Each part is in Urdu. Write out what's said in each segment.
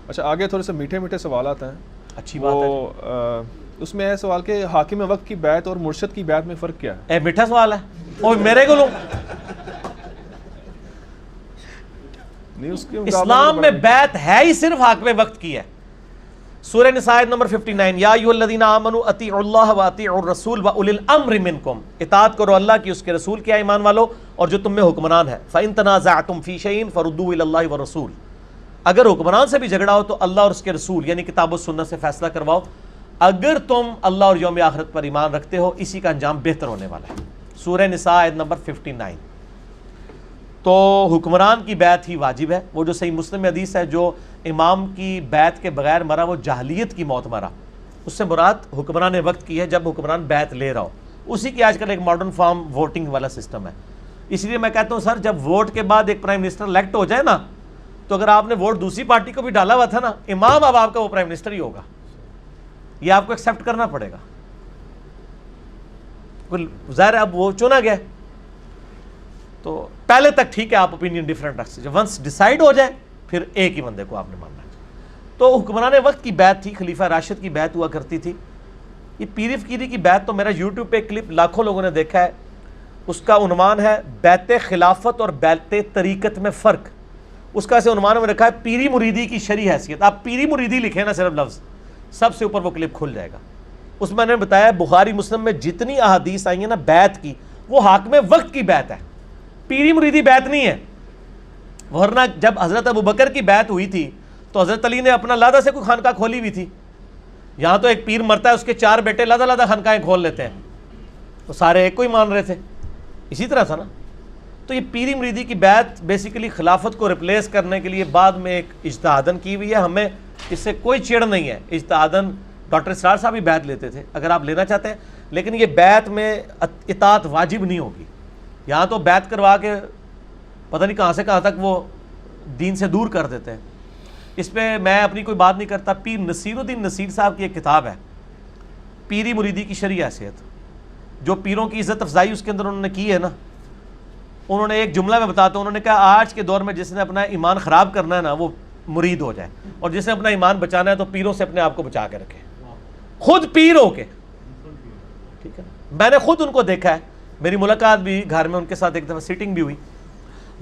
اچھا آگے تھوڑے سے میٹھے میٹھے سوالات ہیں. اچھی بات ہے. اس میں ہے سوال کہ حاکم وقت کی بیعت اور مرشد کی بیعت میں فرق کیا ہے؟ میٹھا سوال ہے اور میرے کو اسلام میں بیعت ہے ہی صرف حاکم وقت کی ہے. سورہ نساء نمبر 59 یا ایھا الذین آمنوا اطیعوا اللہ واطیعوا الرسول واولی الامر منکم، اطاعت کرو اللہ کی، اس کے رسول کی، ایمان والو، اور جو تم میں حکمران ہے. فإن تنازعتم فی شیء فردوه الی اللہ والرسول، اگر حکمران سے بھی جھگڑا ہو تو اللہ اور اس کے رسول یعنی کتاب و سنت سے فیصلہ کرواؤ. اگر تم اللہ اور یوم آخرت پر ایمان رکھتے ہو اسی کا انجام بہتر ہونے والا ہے. سورہ نساء آیت نمبر 59. تو حکمران کی بیعت ہی واجب ہے. وہ جو صحیح مسلم میں حدیث ہے جو امام کی بیعت کے بغیر مرا وہ جاہلیت کی موت مرا، اس سے مراد حکمران وقت کی ہے جب حکمران بیعت لے رہا ہو. اسی کی آج کل ایک ماڈرن فارم ووٹنگ والا سسٹم ہے. اس لیے میں کہتا ہوں سر جب ووٹ کے بعد ایک پرائم منسٹر الیکٹ ہو جائے نا تو اگر آپ نے ووٹ دوسری پارٹی کو بھی ڈالا ہوا تھا نا، امام اب آپ کا وہ پرائم منسٹر ہی ہوگا. یہ آپ کو ایکسیپٹ کرنا پڑے گا. ظاہر اب وہ چنا گیا تو پہلے تک ٹھیک ہے آپ اوپینین ڈیفرنٹ رکھ سکتے، ونس ڈیسائیڈ ہو جائے پھر ایک ہی بندے کو آپ نے ماننا ہے. تو حکمران وقت کی بیعت تھی، خلیفہ راشد کی بیعت ہوا کرتی تھی. یہ پیر فقیری کی بیعت تو میرا یوٹیوب پہ کلپ لاکھوں لوگوں نے دیکھا ہے. اس کا عنوان ہے بیعت خلافت اور بیعت طریقت میں فرق. اس کا ایسے عنوان میں رکھا ہے پیری مریدی کی شرعی حیثیت. آپ پیری مریدی لکھیں نا صرف لفظ، سب سے اوپر وہ کلپ کھل جائے گا. اس میں نے بتایا بخاری مسلم میں جتنی احادیث آئی ہیں نا بیعت کی، وہ حاکم وقت کی بیعت ہے، پیری مریدی بیعت نہیں ہے. ورنہ جب حضرت ابوبکر کی بیعت ہوئی تھی تو حضرت علی نے اپنا لادہ سے کوئی خانقاہ کھولی ہوئی تھی. یہاں تو ایک پیر مرتا ہے اس کے 4 بیٹے لادہ لادہ خانقاہیں کھول لیتے ہیں، تو سارے ایک کو ہی مان رہے تھے. اسی طرح تھا نا. تو یہ پیری مریدی کی بیعت بیسیکلی خلافت کو ریپلیس کرنے کے لیے بعد میں ایک اجتہادن کی ہوئی ہے. ہمیں اس سے کوئی چڑ نہیں ہے. اجتہادن ڈاکٹر اسرار صاحب بھی بیعت لیتے تھے اگر آپ لینا چاہتے ہیں، لیکن یہ بیعت میں اطاعت واجب نہیں ہوگی. یہاں تو بیعت کروا کے پتہ نہیں کہاں سے کہاں تک وہ دین سے دور کر دیتے ہیں. اس پہ میں اپنی کوئی بات نہیں کرتا. پیر نصیر الدین نصیر صاحب کی ایک کتاب ہے پیری مریدی کی شرعی حیثیت. جو پیروں کی عزت افزائی اس کے اندر انہوں نے کی ہے نا، انہوں نے ایک جملہ میں بتاتا ہوں، انہوں نے کہا آج کے دور میں جس نے اپنا ایمان خراب کرنا ہے نا وہ مرید ہو جائے، اور جس نے اپنا ایمان بچانا ہے تو پیروں سے اپنے آپ کو بچا کے رکھے، خود پیر ہو کے. ٹھیک ہے، میں نے خود ان کو دیکھا ہے. میری ملاقات بھی گھر میں ان کے ساتھ ایک دفعہ سیٹنگ بھی ہوئی،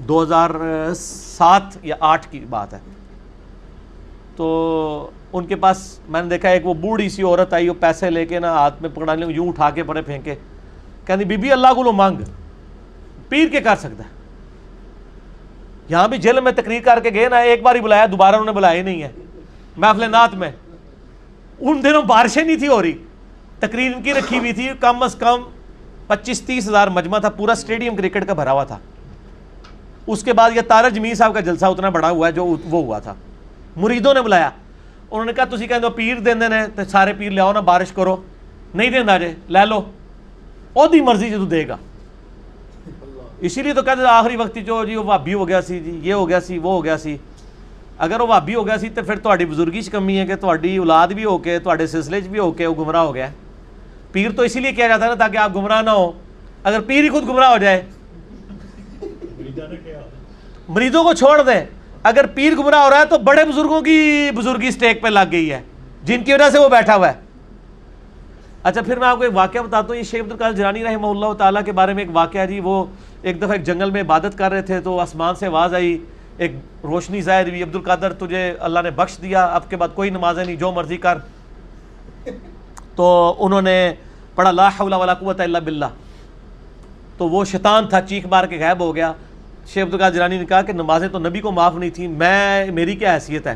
2007 یا 8 کی بات ہے. تو ان کے پاس میں نے دیکھا ایک وہ بوڑھی سی عورت آئی، وہ پیسے لے کے نا ہاتھ میں پکڑا لیں یوں اٹھا کے پڑے پھینکے، کہنی بی بی اللہ کو لو مانگ، پیر کے کر سکتا ہے. یہاں بھی جیل میں تقریر کر کے گئے نا، ایک بار ہی بلایا، دوبارہ انہوں نے بلایا ہی نہیں ہے. محفل نعت میں ان دنوں بارشیں نہیں تھی ہو رہی، تقریر ان کی رکھی ہوئی تھی، کم از کم 25-30 ہزار مجمع تھا، پورا اسٹیڈیم کرکٹ کا بھرا ہوا تھا. اس کے بعد یہ تارا جمیل صاحب کا جلسہ اتنا بڑا ہوا ہے جو وہ ہوا تھا. مریدوں نے بلایا، انہوں نے کہا تسی کہندے ہو پیر دیندے نے تے سارے پیر لیاؤ نا بارش کرو، نہیں دیندا جے لے لو، اودی مرضی جدوں دے گا. اسی لیے تو کہتے آخری وقت جو جی وہ وہابی ہو گیا سی، جی یہ ہو گیا سی، وہ ہو گیا سی. اگر وہ وہابی ہو گیا سی تو پھر تہاڈی بزرگی چ کمی ہے کہ تہاڈی اولاد بھی ہو کے تہاڈے سلسلے چ بھی ہو کے وہ گمراہ ہو گیا. پیر تو اسی لیے کیا جاتا ہے نا تاکہ آپ گمراہ نہ ہو. اگر پیر ہی خود گمراہ ہو جائے، مریدوں کو چھوڑ دیں. اگر پیر گمراہ ہو رہا ہے تو بڑے بزرگوں کی بزرگی سٹیک پہ لگ گئی ہے جن کی وجہ سے وہ بیٹھا ہوا ہے. اچھا پھر میں آپ کو ایک واقعہ بتاتا ہوں. یہ شیخ عبد القادر جیلانی رحمہ اللہ تعالیٰ کے بارے میں ایک واقعہ جی. وہ ایک دفعہ ایک جنگل میں عبادت کر رہے تھے تو آسمان سے آواز آئی، ایک روشنی ظاہر ہوئی، عبد القادر تجھے اللہ نے بخش دیا، اب کے بعد کوئی نمازیں نہیں، جو مرضی کر. تو انہوں نے پڑھا لا حول ولا قوت الا باللہ. تو وہ شیطان تھا، چیخ مار کے غائب ہو گیا. شیخ عبد القادر جیلانی نے کہا کہ نمازیں تو نبی کو معاف نہیں تھیں، میری کیا حیثیت ہے.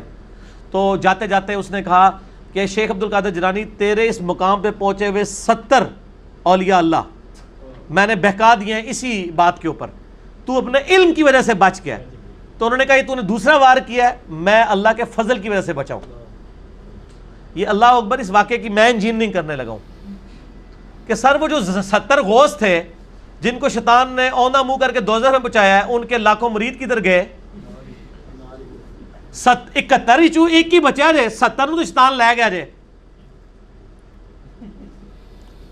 تو جاتے جاتے اس نے کہا کہ شیخ عبد القادر جیلانی تیرے اس مقام پہ پہنچے ہوئے 70 اولیاء اللہ میں نے بہکا دیے ہیں اسی بات کے اوپر، تو اپنے علم کی وجہ سے بچ گیا. تو انہوں نے کہا یہ تو نے دوسرا وار کیا ہے، میں اللہ کے فضل کی وجہ سے بچاؤں. یہ اللہ اکبر. اس واقعے کی میں انجینئرنگ کرنے لگا ہوں کہ سر وہ جو 70 غوث تھے جن کو شیطان نے اوندھا منہ کر کے دوزخ میں پہنچایا ہے، ان کے لاکھوں مرید کدھر گئے؟ 71 ہی ایک ہی بچیا جے، 70 تو شیطان لے گیا جے.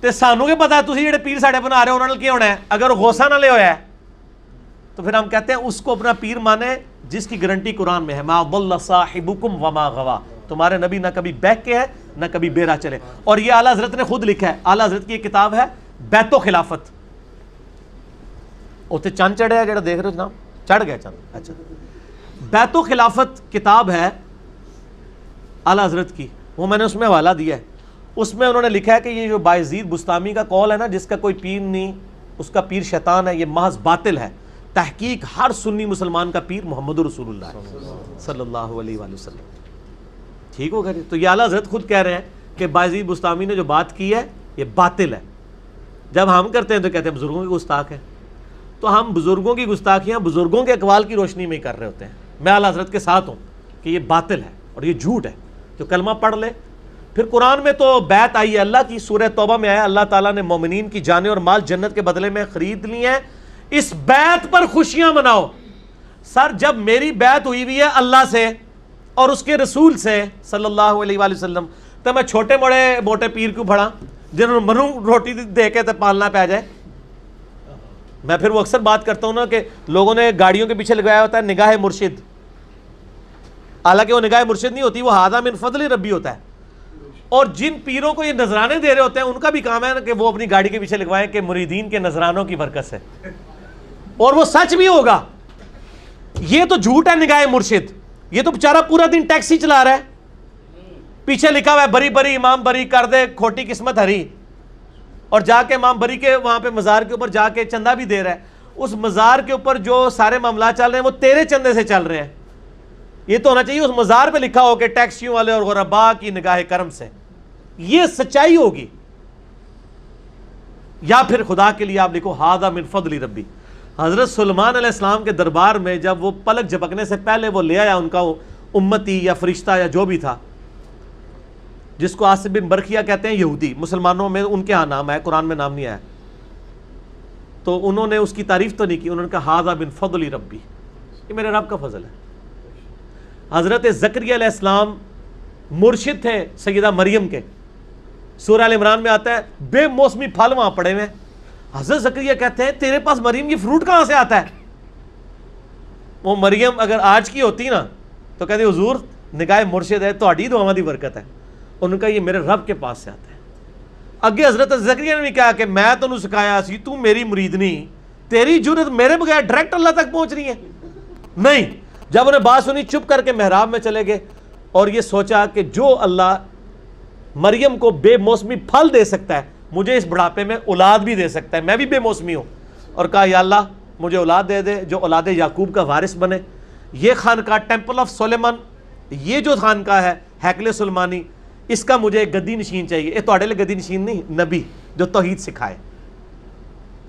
تے سانو کے پتا تسی جڑے پیر ساڈے بنا رہے ہو انہاں نال کی ہونا ہے اگر غوثاں نال ہویا ہے. تو پھر ہم کہتے ہیں اس کو اپنا پیر مانے جس کی گارنٹی قرآن میں ہے، ما ضل صاحبکم وما غوا، تمہارے نبی نہ کبھی بہک کے ہے نہ کبھی بے راہ چلے. اور یہ اعلیٰ حضرت نے خود لکھا ہے، اعلیٰ حضرت کی ایک کتاب ہے بیت و خلافت. اتنے چند چڑھے ہے جڑا دیکھ رہے ہو جناب، چڑھ گیا چند. اچھا، بیت و خلافت کتاب ہے اعلیٰ حضرت کی، وہ میں نے اس میں حوالہ دیا ہے. اس میں انہوں نے لکھا ہے کہ یہ جو بایزید بستامی کا قول ہے نا، جس کا کوئی پیر نہیں، اس کا پیر شیطان ہے، یہ محض باطل ہے. تحقیق ہر سنی مسلمان کا پیر محمد رسول اللہ صلی اللہ علیہ وآلہ وسلم. ٹھیک ہوگا جی. تو یہ اعلیٰ حضرت خود کہہ رہے ہیں کہ بایزید بستامی نے جو بات کی ہے یہ باطل ہے. جب ہم کرتے ہیں تو کہتے ہیں بزرگوں کی گستاخ ہے. تو ہم بزرگوں کی گستاخیاں بزرگوں کے اقوال کی روشنی میں ہی کر رہے ہوتے ہیں. میں اعلیٰ حضرت کے ساتھ ہوں کہ یہ باطل ہے اور یہ جھوٹ ہے. جو کلمہ پڑھ لے. پھر قرآن میں تو بیعت آئی ہے اللہ کی، سورہ توبہ میں آیا اللہ تعالیٰ نے مومنین کی جانیں اور مال جنت کے بدلے میں خرید لی ہیں، اس بیعت پر خوشیاں مناؤ. سر جب میری بیعت ہوئی ہوئی ہے اللہ سے اور اس کے رسول سے صلی اللہ علیہ وآلہ وسلم، تو میں چھوٹے موٹے پیر کیوں پڑھا جنہوں نے منوں روٹی دے کے تو پالنا پہ جائے. میں پھر وہ اکثر بات کرتا ہوں نا کہ لوگوں نے گاڑیوں کے پیچھے لگایا ہوتا ہے نگاہ مرشد، حالانکہ وہ نگاہ مرشد نہیں ہوتی، وہ ھذا من فضل ربی ہوتا ہے. اور جن پیروں کو یہ نذرانے دے رہے ہوتے ہیں ان کا بھی کام ہے کہ وہ اپنی گاڑی کے پیچھے لگوائیں کہ مریدین کے نذرانوں کی برکت سے، اور وہ سچ بھی ہوگا. یہ تو جھوٹ ہے نگاہ مرشد. یہ تو بیچارہ پورا دن ٹیکسی چلا رہا ہے، پیچھے لکھا ہوا ہے بری بری امام بری کر دے کھوٹی قسمت ہری، اور جا کے امام بری کے وہاں پہ مزار کے اوپر جا کے چندہ بھی دے رہا ہے. اس مزار کے اوپر جو سارے معاملات چل رہے ہیں وہ تیرے چندے سے چل رہے ہیں. یہ تو ہونا چاہیے اس مزار پہ لکھا ہو کہ ٹیکسیوں والے اور غرباء کی نگاہ کرم سے. یہ سچائی ہوگی. یا پھر خدا کے لیے آپ لکھو ھذا من فضل ربی. حضرت سلیمان علیہ السلام کے دربار میں جب وہ پلک جھپکنے سے پہلے وہ لے آیا ان کا امتی یا فرشتہ یا جو بھی تھا، جس کو عاصم بن برقیہ کہتے ہیں یہودی، مسلمانوں میں ان کے ہاں نام ہے، قرآن میں نام نہیں آیا. تو انہوں نے اس کی تعریف تو نہیں کی، انہوں نے کہا ھذا من فضل ربی، یہ میرے رب کا فضل ہے. حضرت زکریا علیہ السلام مرشد تھے سیدہ مریم کے. سورہ ال عمران میں آتا ہے بے موسمی پھل وہاں پڑے ہوئے ہیں. حضرت زکریا کہتے ہیں تیرے پاس مریم یہ فروٹ کہاں سے آتا ہے؟ وہ مریم اگر آج کی ہوتی نا تو کہتے حضور نگاہ مرشد ہے، تہاڈی دعاواں دی برکت ہے. انہوں نے کہا یہ میرے رب کے پاس سے آتا ہے. اگے حضرت زکریا نے بھی کہا کہ میں تینوں سکھایا سی، تو میری مرید تیری جرت میرے بغیر ڈائریکٹ اللہ تک پہنچ رہی ہے. نہیں. جب انہیں بات سنی چپ کر کے محراب میں چلے گئے اور یہ سوچا کہ جو اللہ مریم کو بے موسمی پھل دے سکتا ہے مجھے اس بڑھاپے میں اولاد بھی دے سکتا ہے، میں بھی بے موسمی ہوں. اور کہا یا اللہ مجھے اولاد دے دے جو اولاد یعقوب کا وارث بنے. یہ خانقاہ ٹیمپل آف سلیمان، یہ جو خانقاہ ہے ہیکل سلیمانی، اس کا مجھے ایک گدی نشین چاہیے. یہ تہاڈے لیے گدی نشین نہیں، نبی جو توحید سکھائے،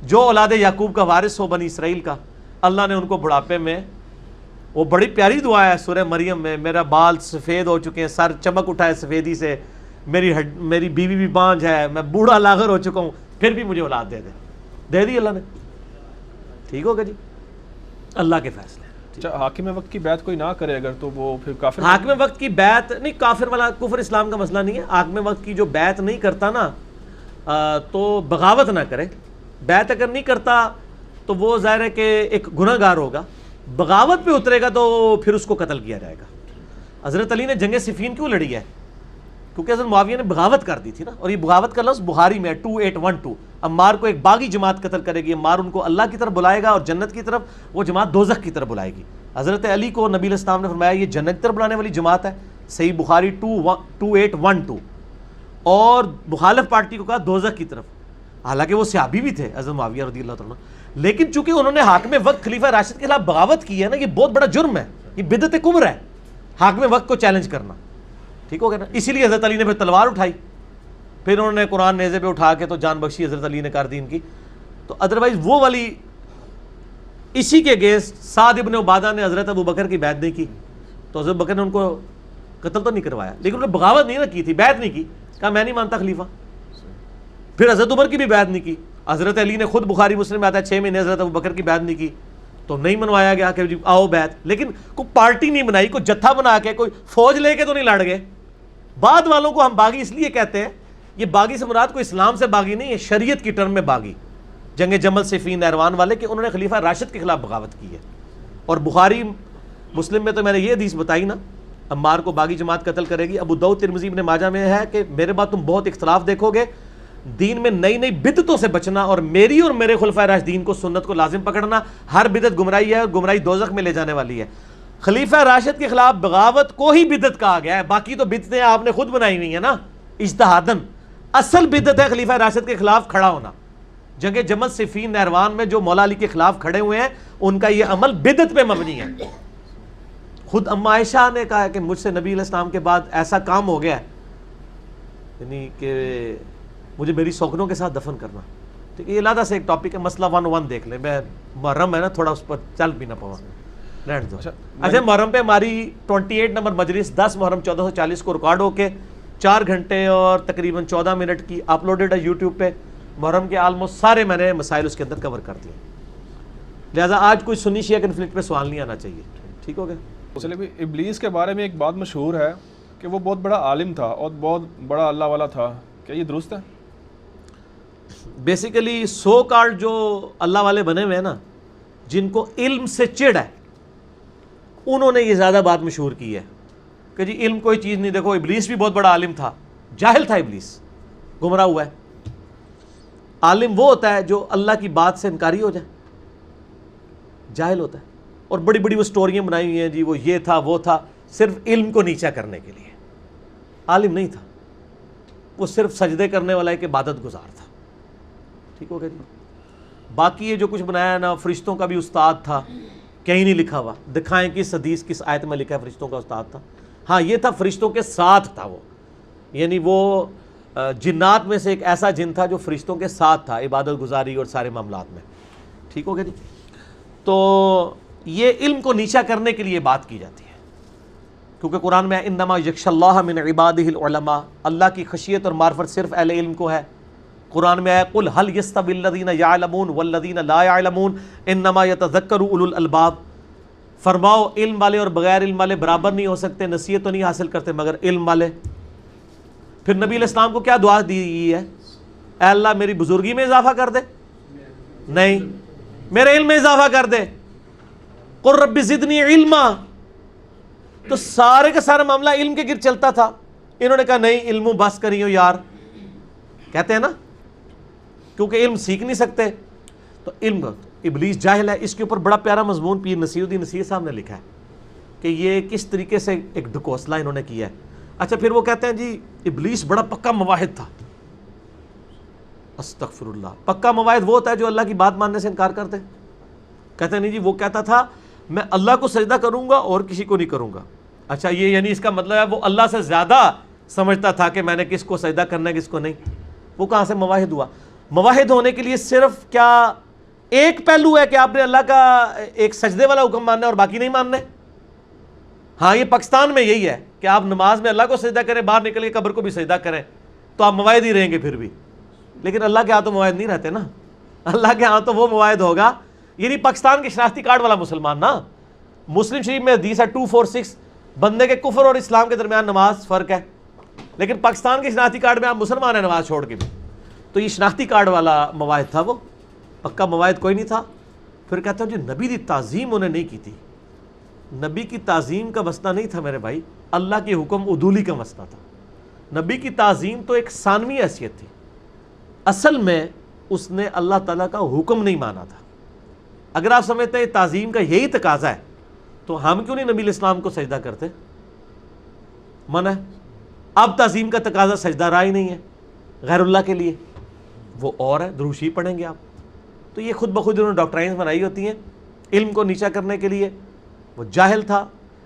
جو اولاد یعقوب کا وارث ہو بنی اسرائیل کا. اللہ نے ان کو بڑھاپے میں، وہ بڑی پیاری دعا ہے سورہ مریم میں، میرا بال سفید ہو چکے ہیں، سر چمک اٹھا ہے سفیدی سے، میری بیوی بھی بانجھ ہے، میں بوڑھا لاغر ہو چکا ہوں، پھر بھی مجھے اولاد دے دی اللہ نے. ٹھیک ہوگا جی، اللہ کے فیصلے. اچھا، حاکم وقت کی بیعت کوئی نہ کرے اگر تو وہ پھر کافر؟ حاکم وقت کی بیعت نہیں، کافر والا کفر اسلام کا مسئلہ نہیں ہے. حاکم وقت کی جو بیعت نہیں کرتا نا تو بغاوت نہ کرے. بیعت اگر نہیں کرتا تو وہ ظاہر ہے کہ ایک گناہ گار ہوگا. بغاوت پہ اترے گا تو پھر اس کو قتل کیا جائے گا. حضرت علی نے جنگ صفین کیوں لڑی ہے؟ کیونکہ حضرت معاویہ نے بغاوت کر دی تھی نا. اور یہ بغاوت کا لفظ بخاری میں ہے 2812. عمار کو ایک باغی جماعت قتل کرے گی، عمار ان کو اللہ کی طرف بلائے گا اور جنت کی طرف، وہ جماعت دوزخ کی طرف بلائے گی. حضرت علی کو نبی علیہ السلام نے فرمایا یہ جنت کی طرف بلانے والی جماعت ہے، صحیح بخاری 2812. اور مخالف پارٹی کو کہا دوزخ کی طرف. حالانکہ وہ صحابی بھی تھے حضرت معاویہ رضی اللہ تعالیٰ، لیکن چونکہ انہوں نے حاکم وقت خلیفہ راشد کے خلاف بغاوت کی ہے نا، یہ بہت بڑا جرم ہے، یہ بدعت کبر ہے حاکم وقت کو چیلنج کرنا. ٹھیک ہو گیا نا. اسی لیے حضرت علی نے پھر تلوار اٹھائی، پھر انہوں نے قرآن نیزے پہ اٹھا کے تو جان بخشی حضرت علی نے کر دی ان کی. تو ادروائز وہ والی اسی کے اگینسٹ سعد ابن عبادہ نے حضرت ابو بکر کی بیعت نہیں کی تو حضرت بکر نے ان کو قتل تو نہیں کروایا، لیکن انہوں نے بغاوت نہیں نہ کی تھی، بیعت نہیں کی، کہا میں نہیں مانتا خلیفہ. پھر حضرت عمر کی بھی بیعت نہیں کی. حضرت علی نے خود بخاری مسلم میں آتا ہے 6 مہینے حضرت ابو بکر کی بیعت نہیں کی تو نہیں منوایا گیا کہ جی آؤ بیعت. لیکن کوئی پارٹی نہیں بنائی، کوئی جتھا بنا کے، کوئی فوج لے کے تو نہیں لڑ گئے. بعد والوں کو ہم باغی اس لیے کہتے ہیں، یہ باغی سے مراد کوئی اسلام سے باغی نہیں ہے، شریعت کی ٹرم میں باغی. جنگ جمل صفین نہروان والے کہ انہوں نے خلیفہ راشد کے خلاف بغاوت کی ہے. اور بخاری مسلم میں تو میں نے یہ حدیث بتائی نا، عمار کو باغی جماعت قتل کرے گی. ابو داؤد ترمذی ابن ماجہ میں ہے کہ میرے بعد تم بہت اختلاف دیکھو گے، دین میں نئی نئی بدعتوں سے بچنا، اور میری اور میرے خلفائے راشدین کو سنت کو لازم پکڑنا. ہر بدعت گمراہی ہے، اور گمراہی دوزخ میں لے جانے والی ہے. خلیفہ راشد کے خلاف بغاوت کو ہی بدعت کہا گیا ہے، باقی تو بدعتیں آپ نے خود بنائی ہوئی ہیں نا اجتہادن. اصل بدعت ہے خلیفہ راشد کے خلاف کھڑا ہونا. جنگ جمل صفین نہروان میں جو مولا علی کے خلاف کھڑے ہوئے ہیں ان کا یہ عمل بدعت پہ مبنی ہے. خود اما عائشہ نے کہا ہے کہ مجھ سے نبی علیہ السلام کے بعد ایسا کام ہو گیا ہے، یعنی کہ مجھے میری سوکنوں کے ساتھ دفن کرنا. ٹھیک ہے، یہ علیحدہ سے ایک ٹاپک ہے، مسئلہ 101 دیکھ لیں. میں محرم ہے نا تھوڑا اس پر چل بھی نہ پاؤں، رہنے دو. اچھا، محرم پہ ہماری 28 نمبر مجلس 10 محرم 1440 کو ریکارڈ ہو کے 4 گھنٹے اور تقریباً 14 منٹ کی اپلوڈڈ ہے یوٹیوب پہ. محرم کے آلموسٹ سارے میں نے مسائل اس کے اندر کور کر دیے، لہٰذا آج کوئی سنی شیعہ کنفلکٹ پہ سوال نہیں آنا چاہیے. ٹھیک ہو گیا. چلے بھی ابلیس کے بارے میں ایک بات مشہور ہے کہ وہ بہت بڑا عالم تھا اور بہت بڑا اللہ والا تھا، کیا یہ درست ہے؟ بیسیکلی سو کارڈ جو اللہ والے بنے ہوئے ہیں نا، جن کو علم سے چڑ ہے، انہوں نے یہ زیادہ بات مشہور کی ہے کہ جی علم کوئی چیز نہیں. دیکھو ابلیس بھی بہت بڑا عالم تھا، جاہل تھا ابلیس، گمراہ ہوا ہے. عالم وہ ہوتا ہے جو اللہ کی بات سے انکاری ہو جائے، جاہل ہوتا ہے. اور بڑی بڑی وہ سٹوریاں بنائی ہوئی ہیں جی وہ یہ تھا وہ تھا، صرف علم کو نیچا کرنے کے لیے. عالم نہیں تھا وہ، صرف سجدے کرنے والا ایک عبادت گزار تھا. ٹھیک ہو گیا جی. باقی یہ جو کچھ بنایا ہے نا، فرشتوں کا بھی استاد تھا، کہیں نہیں لکھا ہوا. دکھائیں کس حدیث کس آیت میں لکھا ہے فرشتوں کا استاد تھا؟ ہاں یہ تھا فرشتوں کے ساتھ تھا وہ، یعنی وہ جنات میں سے ایک ایسا جن تھا جو فرشتوں کے ساتھ تھا عبادت گزاری اور سارے معاملات میں. ٹھیک ہو گیا جی. تو یہ علم کو نیچا کرنے کے لیے بات کی جاتی ہے، کیونکہ قرآن میں انما یخشی اللہ من عبادہ العلماء، اللہ کی خشیت اور معرفت صرف اہل علم کو ہے. قرآن میں ہے قل هل يستوي الذین یعلمون والذین لا یعلمون انما یتذکر اولو الالباب. فرماؤ علم والے اور بغیر علم والے برابر نہیں ہو سکتے، نصیحت تو نہیں حاصل کرتے مگر علم والے. پھر نبی علیہ السلام کو کیا دعا دی گئی ہے؟ اے اللہ میری بزرگی میں اضافہ کر دے، نہیں میرے علم میں اضافہ کر دے. قل رب زدنی علما. تو سارے کا سارا معاملہ علم کے گر چلتا تھا. انہوں نے کہا نہیں علم بس کریو یار، کہتے ہیں نا، کیونکہ علم سیکھ نہیں سکتے. تو علم ابلیس جاہل ہے. اس کے اوپر بڑا پیارا مضمون پیر نصیر الدین نصیر صاحب نے لکھا ہے کہ یہ کس طریقے سے ایک ڈھکوسلہ انہوں نے کیا ہے. اچھا پھر وہ کہتے ہیں جی ابلیس بڑا پکا مواحد تھا. استغفر اللہ. پکا مواحد وہ ہوتا ہے جو اللہ کی بات ماننے سے انکار کرتے. کہتے ہیں نہیں جی وہ کہتا تھا میں اللہ کو سجدہ کروں گا اور کسی کو نہیں کروں گا. اچھا یہ یعنی اس کا مطلب ہے وہ اللہ سے زیادہ سمجھتا تھا کہ میں نے کس کو سجدہ کرنا ہے کس کو نہیں. وہ کہاں سے مواحد ہوا؟ مواحد ہونے کے لیے صرف کیا ایک پہلو ہے کہ آپ نے اللہ کا ایک سجدے والا حکم ماننا ہے اور باقی نہیں ماننا ہے؟ ہاں یہ پاکستان میں یہی ہے کہ آپ نماز میں اللہ کو سجدہ کریں، باہر نکل کے قبر کو بھی سجدہ کریں تو آپ مواحد ہی رہیں گے پھر بھی. لیکن اللہ کے ہاں تو مواحد نہیں رہتے نا. اللہ کے ہاں تو وہ مواحد ہوگا، یعنی پاکستان کے شناختی کارڈ والا مسلمان نا. مسلم شریف میں حدیث ہے 246 بندے کے کفر اور اسلام کے درمیان نماز فرق ہے، لیکن پاکستان کے شناختی کارڈ میں آپ مسلمان ہیں نماز چھوڑ کے بھی. تو یہ شناختی کارڈ والا مواحد تھا، وہ پکا مواحد کوئی نہیں تھا. پھر کہتا ہوں جی نبی کی تعظیم انہیں نہیں کی تھی. نبی کی تعظیم کا مسئلہ نہیں تھا میرے بھائی، اللہ کے حکم عدولی کا مسئلہ تھا. نبی کی تعظیم تو ایک ثانوی حیثیت تھی، اصل میں اس نے اللہ تعالیٰ کا حکم نہیں مانا تھا. اگر آپ سمجھتے ہیں تعظیم کا یہی تقاضا ہے تو ہم کیوں نہیں نبی علیہ السلام کو سجدہ کرتے؟ منع ہے. اب تعظیم کا تقاضا سجدہ رہا ہی نہیں ہے غیر اللہ کے لیے، وہ اور ہے دروشی پڑھیں گے آپ. تو یہ خود بخود انہوں نے ڈاکٹرائنز بنائی ہوتی ہیں علم کو نیچا کرنے کے لیے. وہ جاہل تھا،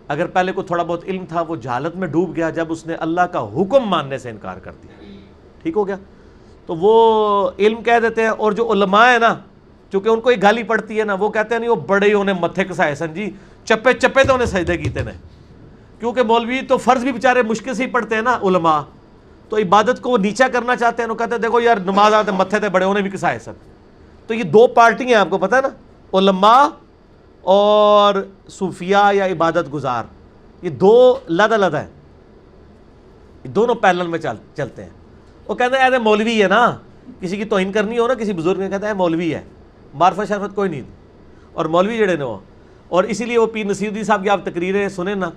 اگر پہلے کو تھوڑا بہت علم تھا وہ جہالت میں ڈوب گیا جب اس نے اللہ کا حکم ماننے سے انکار کر دیا. ٹھیک ہو گیا. تو وہ علم کہہ دیتے ہیں. اور جو علماء ہیں نا، چونکہ ان کو ایک گالی پڑتی ہے نا، وہ کہتے ہیں نہیں وہ بڑے ہی انہیں متھے کسائے سن جی، چپے چپے تو انہیں سجدے کیتے نے. کیونکہ مولوی تو فرض بھی بیچارے مشکل سے ہی پڑھتے ہیں نا، علماء تو عبادت کو وہ نیچا کرنا چاہتے ہیں. وہ کہتے ہیں دیکھو یار نماز آتے متھے تے بڑے انہیں بھی کسائے سن. تو یہ دو پارٹی ہیں آپ کو پتہ ہے نا، علماء اور صوفیاء یا عبادت گزار. یہ دو لدہ ہیں، یہ دونوں پیرلل میں چلتے ہیں. وہ کہتے ہیں ایسے مولوی ہے نا، کسی کی توہین کرنی ہو نا کسی بزرگ نے کہتا ہے مولوی ہے, معرفت شرفت کوئی نہیں. اور مولوی جڑے نے وہ, اور اسی لیے وہ پیر نصیر الدین صاحب کی آپ تقریریں سنیں نا,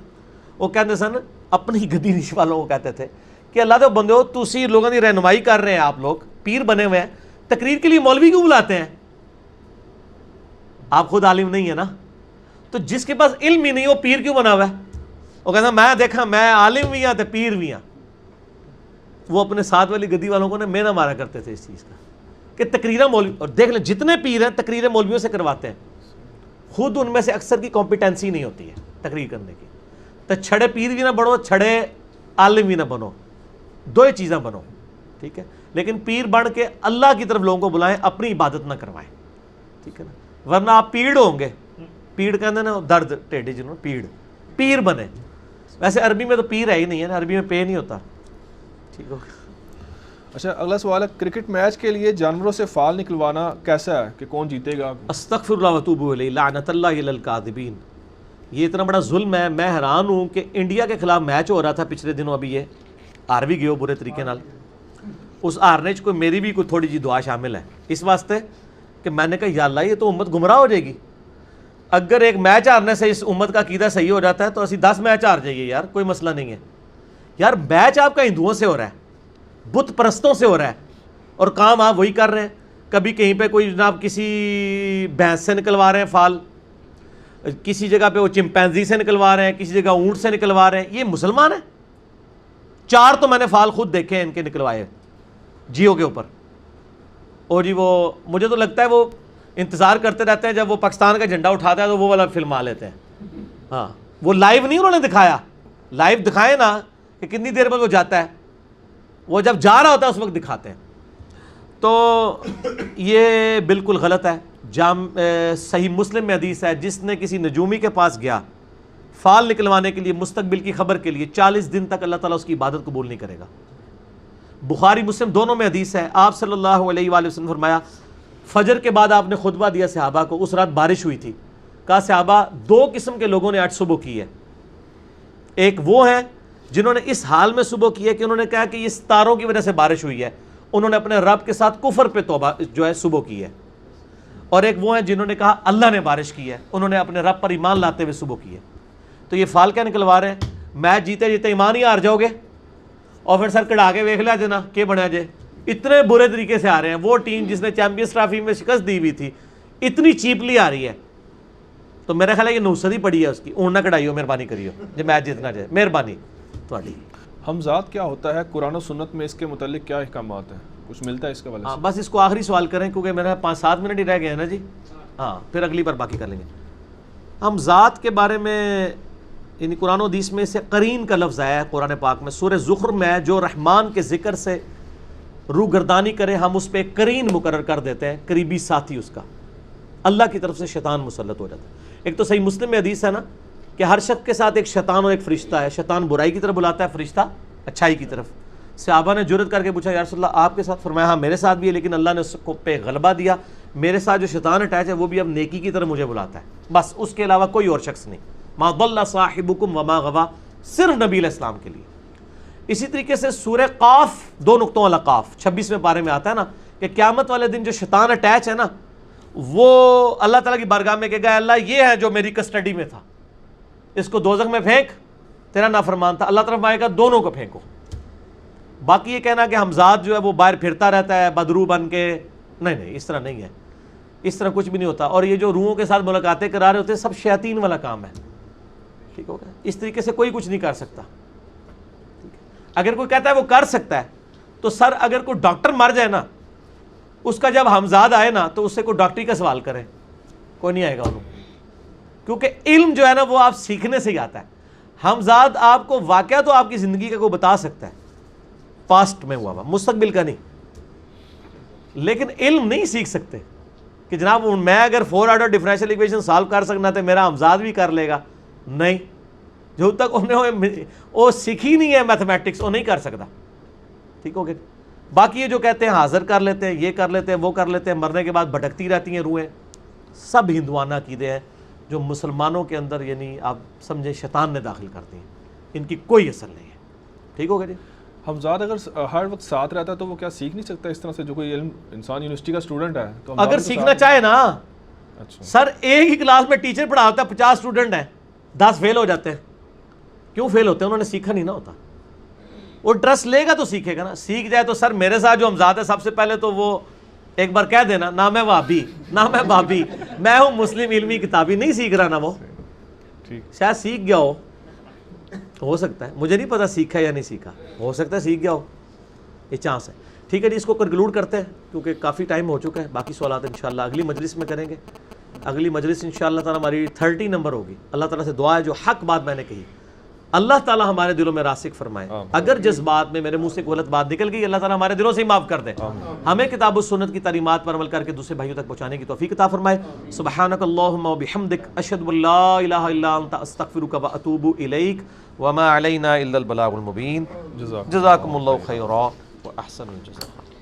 وہ کہتے سن اپنی گدی نیش والوں کو کہتے تھے کہ اللہ دے بندے ہو تسی لوگوں کی رہنمائی کر رہے ہیں, آپ لوگ پیر بنے ہوئے ہیں, تقریر کے لیے مولوی کیوں بلاتے ہیں؟ آپ خود عالم نہیں ہے نا, تو جس کے پاس علم ہی نہیں وہ پیر کیوں بنا ہوا ہے؟ وہ کہتا میں دیکھا میں عالم بھی ہوں تو پیر بھی ہوں. وہ اپنے ساتھ والی گدی والوں کو مینا مارا کرتے تھے اس چیز کا کہ تقریریں مولوی, اور دیکھ لیں جتنے پیر ہیں تقریریں مولویوں سے کرواتے ہیں, خود ان میں سے اکثر کی کمپیٹنسی نہیں ہوتی ہے تقریر کرنے کی. تو چھڑے پیر بھی نہ بنو, چھڑے عالم بھی نہ بنو, دو ہی چیزیں بنو, ٹھیک ہے. لیکن پیر بن کے اللہ کی طرف لوگوں کو بلائیں, اپنی عبادت نہ کروائیں, ٹھیک ہے نا, ورنہ آپ پیڑ ہوں گے. پیڑ کہتے ہیں نا درد ٹیڈی جنہوں, پیر بنے. ویسے عربی میں تو پیر ہے ہی نہیں ہے نا, عربی میں پے نہیں ہوتا, ٹھیک ہو. اچھا اگلا سوال ہے, کرکٹ میچ کے لیے جانوروں سے فال نکلوانا کیسا ہے کہ کون جیتے گا؟ استغفر اللہ واتوب الیہ لعنت اللہ علی الکاذبین. یہ اتنا بڑا ظلم ہے. میں حیران ہوں کہ انڈیا کے خلاف میچ ہو رہا تھا پچھلے دنوں, ابھی یہ ہار بھی گئے برے طریقے نال. اس ہارنے کوئی میری بھی کوئی تھوڑی جی دعا شامل ہے اس واسطے کہ میں نے کہا یا اللہ یہ تو امت گمراہ ہو جائے گی. اگر ایک میچ ہارنے سے اس امت کا عقیدہ صحیح ہو جاتا ہے تو اسی 10 میچ ہار جائیے یار, کوئی مسئلہ نہیں ہے یار. میچ آپ کا ہندوؤں سے ہو رہا ہے, بت پرستوں سے ہو رہا ہے, اور کام آپ وہی کر رہے ہیں. کبھی کہیں پہ کوئی جناب کسی بھینس سے نکلوا رہے ہیں فال, کسی جگہ پہ وہ چمپینزی سے نکلوا رہے ہیں, کسی جگہ اونٹ سے نکلوا رہے ہیں. یہ مسلمان ہیں؟ 4 تو میں نے فال خود دیکھے ہیں ان کے نکلوائے جیو کے اوپر. اور جی وہ مجھے تو لگتا ہے وہ انتظار کرتے رہتے ہیں جب وہ پاکستان کا جھنڈا اٹھاتا ہے تو وہ والا فلم آ لیتے ہیں. ہاں وہ لائیو نہیں انہوں نے دکھایا, لائیو دکھائے نا کہ کتنی دیر بعد وہ جاتا ہے, وہ جب جا رہا ہوتا ہے اس وقت دکھاتے ہیں. تو یہ بالکل غلط ہے. صحیح مسلم میں حدیث ہے, جس نے کسی نجومی کے پاس گیا فال نکلوانے کے لیے مستقبل کی خبر کے لیے, 40 دن تک اللہ تعالیٰ اس کی عبادت قبول نہیں کرے گا. بخاری مسلم دونوں میں حدیث ہے. آپ صلی اللہ علیہ وآلہ وسلم فرمایا, فجر کے بعد آپ نے خطبہ دیا صحابہ کو. اس رات بارش ہوئی تھی. کہا صحابہ 2 قسم کے لوگوں نے آج صبح کی ہے. ایک وہ ہیں جنہوں نے اس حال میں صبح کی ہے کہ انہوں نے کہا کہ یہ ستاروں کی وجہ سے بارش ہوئی ہے, انہوں نے اپنے رب کے ساتھ کفر پہ توبہ جو ہے صبح کی ہے. اور ایک وہ ہیں جنہوں نے کہا اللہ نے بارش کی ہے, انہوں نے اپنے رب پر ایمان لاتے ہوئے صبح کی ہے. تو یہ فال کیا نکلوا رہے ہیں؟ میچ جیتے جیتے ایمان ہی ہار جاؤ گے اور پھر سر کڑا کے ویکھ لیا جنا کہ بنیا جے. اتنے برے طریقے سے آ رہے ہیں. وہ ٹیم جس نے چیمپئنز ٹرافی میں شکست دی ہوئی تھی اتنی چیپلی آ رہی ہے. تو میرا خیال ہے یہ نوسدی پڑی ہے اس کی, اون نہ کڑائیو, مہربانی کریو جب میچ جیتنا جائے, مہربانی تھوڑی. حمزات کیا ہوتا ہے قرآن و سنت میں, اس کے متعلق کیا احکامات ہیں, کچھ ملتا ہے اس کے والے سے؟ بس اس کو آخری سوال کریں کیونکہ میرا 5-7 منٹ ہی رہ گئے ہیں نا جی. ہاں پھر اگلی بار باقی کر لیں گے. حمزات کے بارے میں یعنی قرآن و حدیث میں سے قرین کا لفظ آیا ہے قرآن پاک میں. سورہ زخرف میں جو رحمان کے ذکر سے روگردانی کرے ہم اس پہ ایک قرین مقرر کر دیتے ہیں, قریبی ساتھی اس کا. اللہ کی طرف سے شیطان مسلط ہو جاتا ہے. ایک تو صحیح مسلم میں حدیث ہے نا کہ ہر شخص کے ساتھ ایک شیطان اور ایک فرشتہ ہے. شیطان برائی کی طرف بلاتا ہے, فرشتہ اچھائی کی طرف. صحابہ نے جرت کر کے پوچھا یا رسول اللہ آپ کے ساتھ؟ فرمایا ہاں میرے ساتھ بھی ہے, لیکن اللہ نے اس کو پہ غلبہ دیا. میرے ساتھ جو شیطان اٹیچ ہے وہ بھی اب نیکی کی طرف مجھے بلاتا ہے, بس اس کے علاوہ کوئی اور شخص نہیں. ما ضل صاحبکم وما غوا, صرف نبی علیہ السلام کے لیے. اسی طریقے سے سورہ قاف 2 نقطوں والا قاف 26ویں پارے میں آتا ہے نا کہ قیامت والے دن جو شیطان اٹیچ ہے نا وہ اللہ تعالیٰ کی بارگاہ میں کہے گا اللہ یہ ہے جو میری کسٹڈی میں تھا, اس کو دوزخ میں پھینک, تیرا نافرمان تھا. اللہ طرف آئے گا دونوں کو پھینکو. باقی یہ کہنا کہ حمزات جو ہے وہ باہر پھرتا رہتا ہے بدرو بن کے, نہیں اس طرح نہیں ہے, اس طرح کچھ بھی نہیں ہوتا. اور یہ جو روحوں کے ساتھ ملاقاتیں کرا رہے ہوتے ہیں سب شیاطین والا کام ہے, ٹھیک ہو گیا. اس طریقے سے کوئی کچھ نہیں کر سکتا. اگر کوئی کہتا ہے وہ کر سکتا ہے تو سر اگر کوئی ڈاکٹر مر جائے نا اس کا جب حمزاد آئے نا تو اس سے کوئی ڈاکٹری کا سوال کرے, کوئی نہیں آئے گا انہوں, کیونکہ علم جو ہے نا وہ آپ سیکھنے سے ہی آتا ہے. حمزاد آپ کو واقعہ تو آپ کی زندگی کا کوئی بتا سکتا ہے, پاسٹ میں ہوا مستقبل کا نہیں, لیکن علم نہیں سیکھ سکتے کہ جناب میں اگر 4 آرڈر ڈفرینشیل ایکویشن سالو کر سکنا تو میرا حمزاد بھی کر لے گا. نہیں, جو تک انہیں وہ سیکھی نہیں ہے میتھمیٹکس وہ نہیں کر سکتا, ٹھیک ہو گیا. باقی یہ جو کہتے ہیں حاضر کر لیتے ہیں, یہ کر لیتے ہیں, وہ کر لیتے ہیں, مرنے کے بعد بھٹکتی رہتی ہیں روحیں, سب ہندوانہ عقیدے ہیں جو مسلمانوں کے اندر یعنی آپ سمجھیں شیطان نے داخل کرتی ہیں, ان کی کوئی اثر نہیں ہے, ٹھیک ہو گیا جی. حمزاد اگر ہر وقت ساتھ رہتا ہے تو وہ کیا سیکھ نہیں سکتا اس طرح سے؟ جو کوئی علم انسان یونیورسٹی کا اسٹوڈنٹ ہے تو اگر سیکھنا چاہے نا، اچھا سر ایک ہی کلاس میں ٹیچر پڑھا ہوتا ہے 50 اسٹوڈنٹ ہیں، 10 فیل ہو جاتے ہیں. کیوں فیل ہوتے ہیں؟ انہوں نے سیکھا نہیں نہ ہوتا. وہ ٹرسٹ لے گا تو سیکھے گا نا. سیکھ جائے تو سر میرے ساتھ جو حمزاد ہے، سب سے پہلے تو وہ ایک بار کہہ دینا نہ میں وہابی نہ میں بابی، میں ہوں مسلم علمی کتابی. نہیں سیکھ رہا نا وہ، شاید سیکھ گیا ہو سکتا ہے، مجھے نہیں پتا سیکھا یا نہیں سیکھا، ہو سکتا ہے سیکھ گیا ہو، یہ چانس ہے. ٹھیک ہے جی، اس کو کنکلوڈ کرتے ہیں کیونکہ کافی ٹائم ہو چکا ہے. باقی سوالات انشاءاللہ اگلی مجلس میں کریں گے. اگلی مجلس انشاءاللہ تعالیٰ ہماری 30 نمبر ہوگی. اللہ تعالیٰ سے دعا ہے جو حق بات میں نے کہی اللہ تعالیٰ ہمارے دلوں میں راسخ فرمائے. اگر جس بات میں میرے منہ سے غلط بات نکل گئی، اللہ تعالیٰ ہمارے دلوں سے ہی معاف کر دے. ہمیں کتاب و سنت کی تعلیمات پر عمل کر کے دوسرے بھائیوں تک پہنچانے کی توفیق عطا فرمائے. سبحانک اللہم و بحمدک، اشہد ان لا الہ الا انت، استغفرک و اتوب الیک، وما علینا الا البلاغ المبین. جزاکم اللہ خیرا و احسن الجزاء.